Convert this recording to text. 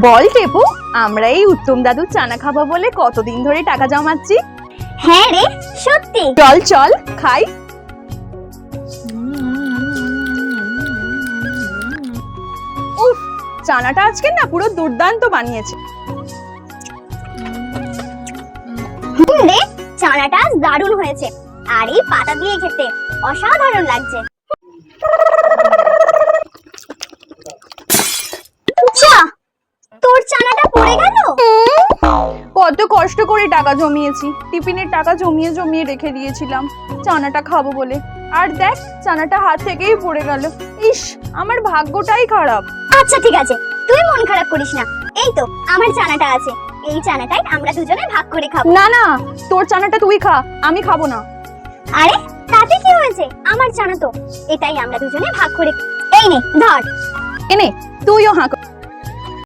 বল টেপু, আমরা এই উত্তম দাদুর চানা খাবো বলে কতদিন ধরে টাকা জমাচ্ছি। হ্যাঁ রে, সত্যি। চল চল খাই। উফ, চানাটা আজকে না পুরো দুর্দান্ত বানিয়েছে। রে, চানাটা আজ দারুণ হয়েছে, আর এই পাতা দিয়ে খেতে অসাধারণ লাগছে। যা, তোর চানাটা পড়ে গেল। কত কষ্ট করে টাকা জমিয়েছি, টিফিনের টাকা জমিয়ে জমিয়ে রেখে দিয়েছিলাম চানাটা খাবো বলে, আর দেখ চানাটা হাত থেকেই পড়ে গেল। ইস, আমার ভাগ্যটাই খারাপ। আচ্ছা ঠিক আছে, তুই মন খারাপ করিস না। এই তো আমার চানাটা আছে, এই চানাটাই আমরা দুজনে ভাগ করে খাবো। না না, তোর চানাটা তুই খা, আমি খাবো না। আরে তাতে কি হয়েছে, আমার চানা তো, এটাই আমরা দুজনে ভাগ করে। এই নে ধর। এনে তুইও হাঁ